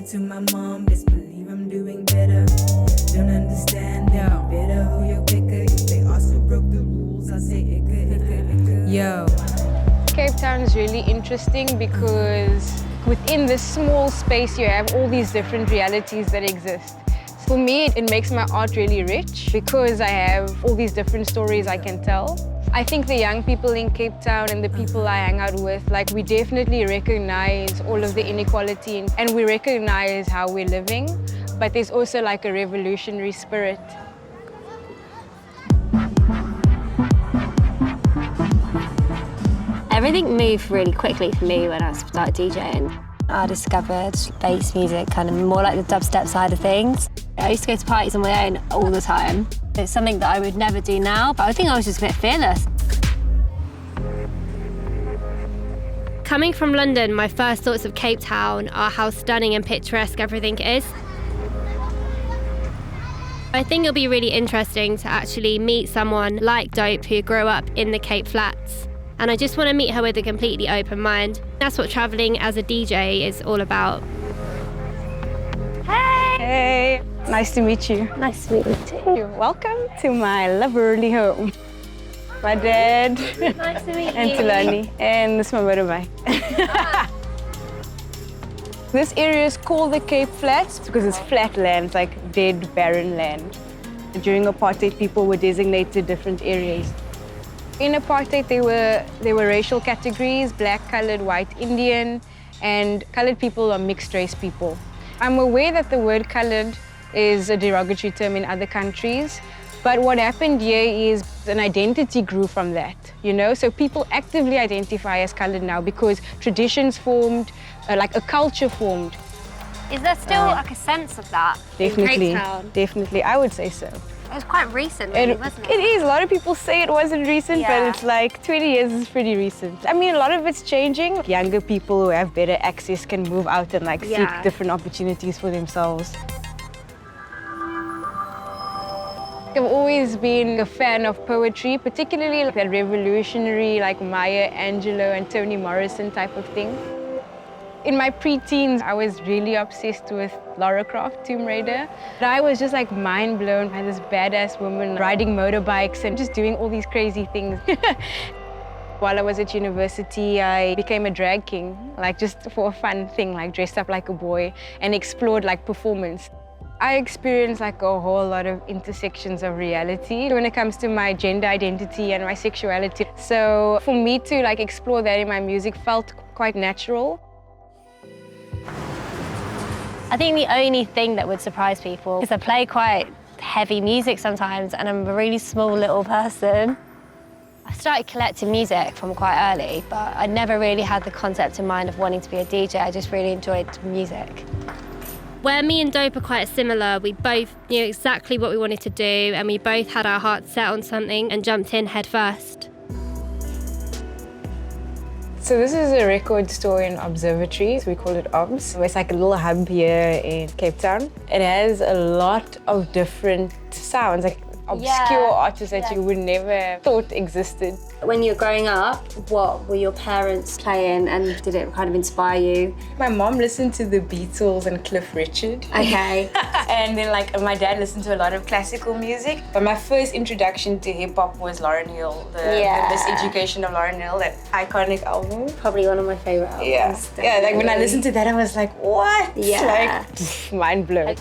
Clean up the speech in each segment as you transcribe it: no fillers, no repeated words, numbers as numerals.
to my mom, best believe I'm doing better. Don't understand, now better who you picker. If they also broke the rules, I say icka. Yo. Cape Town is really interesting because within this small space you have all these different realities that exist. For me, it makes my art really rich because I have all these different stories I can tell. I think the young people in Cape Town and the people I hang out with, like, we definitely recognize all of the inequality and we recognize how we're living, but there's also like a revolutionary spirit. Everything moved really quickly for me when I started DJing. I discovered bass music, kind of more like the dubstep side of things. I used to go to parties on my own all the time. It's something that I would never do now, but I think I was just a bit fearless. Coming from London, my first thoughts of Cape Town are how stunning and picturesque everything is. I think it'll be really interesting to actually meet someone like Dope who grew up in the Cape Flats. And I just want to meet her with a completely open mind. That's what travelling as a DJ is all about. Hey! Hey, nice to meet you. Nice to meet you too. You're welcome to my lovely home. My dad. Nice to meet you. And Tulani. And this is my motorbike. This area is called the Cape Flats because it's flat land, it's like dead, barren land. During apartheid, people were designated different areas. In apartheid, there were racial categories: black, colored, white, Indian, and colored people are mixed race people. I'm aware that the word colored is a derogatory term in other countries, but what happened here is an identity grew from that, you know? So people actively identify as colored now because traditions formed, like a culture formed. Is there still like a sense of that Definitely, in Cape Town? definitely, I would say so. It was quite recent, really, wasn't it? It is. A lot of people say it wasn't recent, Yeah. but it's like 20 years is pretty recent. I mean, a lot of it's changing. Younger people who have better access can move out and like seek different opportunities for themselves. I've always been a fan of poetry, particularly like that revolutionary, like Maya Angelou and Toni Morrison type of thing. In my pre-teens, I was really obsessed with Lara Croft, Tomb Raider. I was just like mind blown by this badass woman riding motorbikes and just doing all these crazy things. While I was at university, I became a drag king, like just for a fun thing, like dressed up like a boy and explored like performance. I experienced like a whole lot of intersections of reality when it comes to my gender identity and my sexuality. So for me to like explore that in my music felt quite natural. I think the only thing that would surprise people is I play quite heavy music sometimes and I'm a really small little person. I started collecting music from quite early, but I never really had the concept in mind of wanting to be a DJ. I just really enjoyed music. Where me and Dope are quite similar, we both knew exactly what we wanted to do and we both had our hearts set on something and jumped in head first. So this is a record store and observatory, so we call it OBS. It's like a little hub here in Cape Town. It has a lot of different sounds, like obscure artists that you would never thought existed. When you were growing up, what were your parents playing and did it kind of inspire you? My mom listened to the Beatles and Cliff Richard. Okay. And then like my dad listened to a lot of classical music. But my first introduction to hip hop was Lauryn Hill, the Miseducation of Lauryn Hill, that iconic album. Probably one of my favorite albums. Yeah, like when I listened to that, I was like, what? Yeah. Like, mind blown.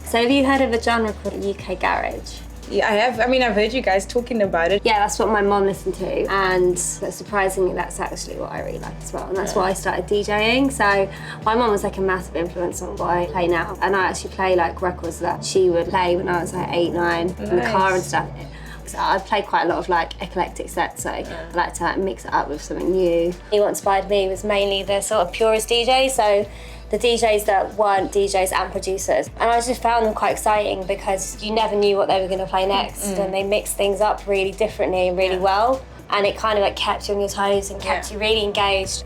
So have you heard of a genre called UK Garage? Yeah, I have. I mean, I've heard you guys talking about it. Yeah, that's what my mom listened to, and surprisingly, that's actually what I really like as well, and that's why I started DJing. So my mom was like a massive influence on what I play now, and I actually play like records that she would play when I was like 8, 9, in the car and stuff. So I played quite a lot of like eclectic sets, so I like to like, mix it up with something new. What inspired me was mainly the sort of purist DJs, so the DJs that weren't DJs and producers. And I just found them quite exciting because you never knew what they were going to play next, and they mixed things up really differently and really well, and it kind of like kept you on your toes and kept you really engaged.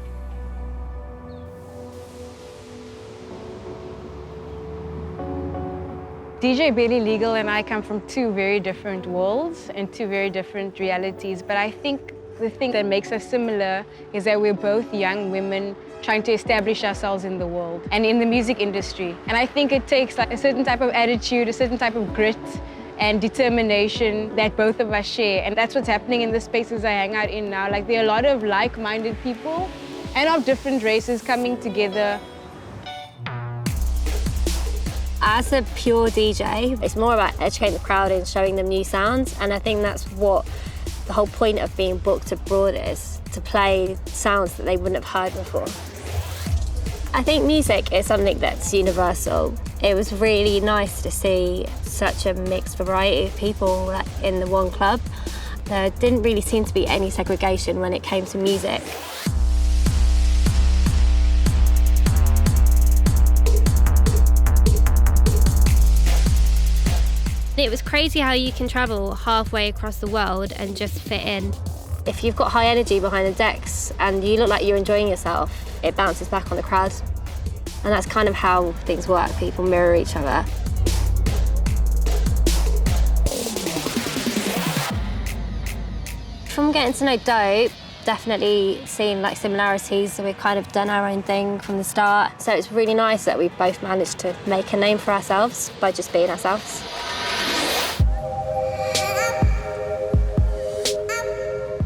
DJ Barely Legal and I come from two very different worlds and two very different realities, but I think the thing that makes us similar is that we're both young women trying to establish ourselves in the world and in the music industry. And I think it takes like a certain type of attitude, a certain type of grit and determination that both of us share. And that's what's happening in the spaces I hang out in now. Like, there are a lot of like-minded people and of different races coming together. As a pure DJ, it's more about educating the crowd and showing them new sounds. And I think that's what the whole point of being booked abroad is, to play sounds that they wouldn't have heard before. I think music is something that's universal. It was really nice to see such a mixed variety of people like, in the one club. There didn't really seem to be any segregation when it came to music. It was crazy how you can travel halfway across the world and just fit in. If you've got high energy behind the decks and you look like you're enjoying yourself, it bounces back on the crowd. And that's kind of how things work. People mirror each other. From getting to know Dope, definitely seen like similarities, so we've kind of done our own thing from the start. So it's really nice that we've both managed to make a name for ourselves by just being ourselves.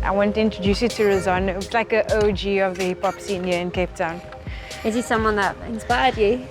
I want to introduce you to Razan. It's like an OG of the hip-hop scene here in Cape Town. Is he someone that inspired you?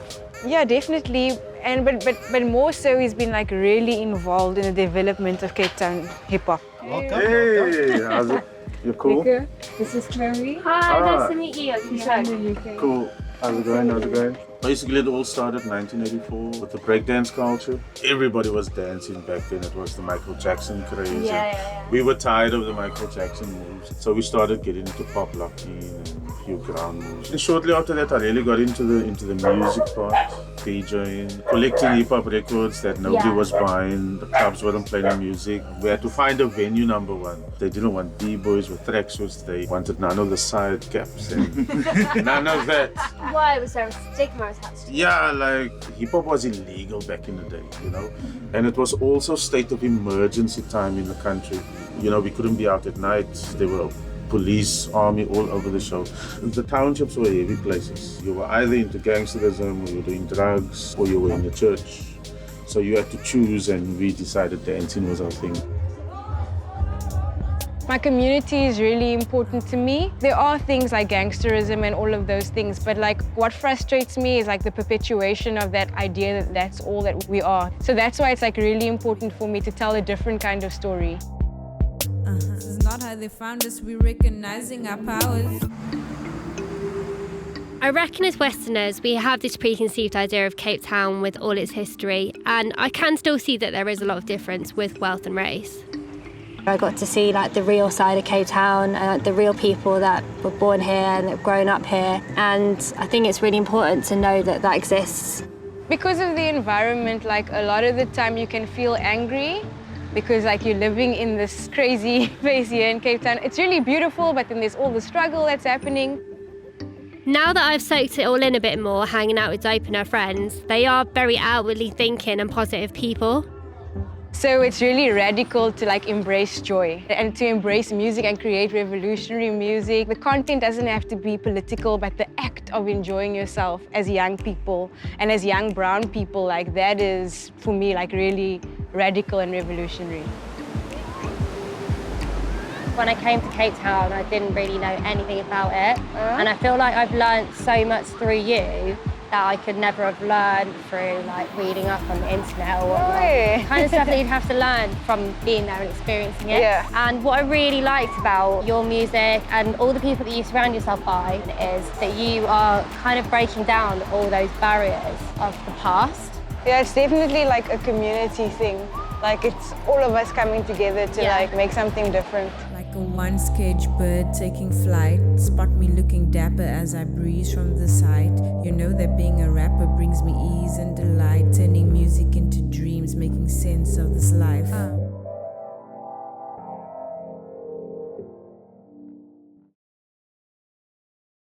Yeah, definitely. And but more so, he's been like really involved in the development of Cape Town hip-hop. Welcome. Hey, how's it? You're cool? This is PERi. Hi, nice to meet you. Cool. How's it going? How's it going? Basically, it all started in 1984 with the breakdance culture. Everybody was dancing back then. It was the Michael Jackson craze. Yeah. We were tired of the Michael Jackson moves. So we started getting into pop locking and a few ground moves. And shortly after that, I really got into the music part. DJing, collecting hip-hop records that nobody was buying. The clubs weren't playing music. We had to find a venue, number one. They didn't want B-boys with tracksuits. They wanted none of the side caps and none of that. Why was there a stigma attached to it? Yeah, like hip-hop was illegal back in the day, you know? And it was also state of emergency time in the country. You know, we couldn't be out at night. There were police, army all over the show. The townships were heavy places. You were either into gangsterism, or you were doing drugs, or you were in the church. So you had to choose, and we decided dancing was our thing. My community is really important to me. There are things like gangsterism and all of those things, but like what frustrates me is like the perpetuation of that idea that that's all that we are. So that's why it's like really important for me to tell a different kind of story. This is not how they found us, we're recognizing our powers. I reckon as Westerners, we have this preconceived idea of Cape Town with all its history, and I can still see that there is a lot of difference with wealth and race. I got to see like the real side of Cape Town, the real people that were born here and that have grown up here. And I think it's really important to know that that exists. Because of the environment, like a lot of the time you can feel angry because like you're living in this crazy place here in Cape Town. It's really beautiful, but then there's all the struggle that's happening. Now that I've soaked it all in a bit more, hanging out with Dope and her friends, they are very outwardly thinking and positive people. So it's really radical to like embrace joy and to embrace music and create revolutionary music. The content doesn't have to be political, but the act of enjoying yourself as young people and as young brown people, like that is, for me, like really radical and revolutionary. When I came to Cape Town, I didn't really know anything about it. And I feel like I've learned so much through you that I could never have learned through like reading up on the internet or whatnot. Kind of stuff that you'd have to learn from being there and experiencing it. Yeah. And what I really liked about your music and all the people that you surround yourself by is that you are kind of breaking down all those barriers of the past. Yeah, it's definitely like a community thing. Like it's all of us coming together to like make something different. Like a one-caged bird taking flight. Spot me looking dapper as I breeze from the side. You know that being a rapper brings me ease and delight. Turning music into dreams, making sense of this life.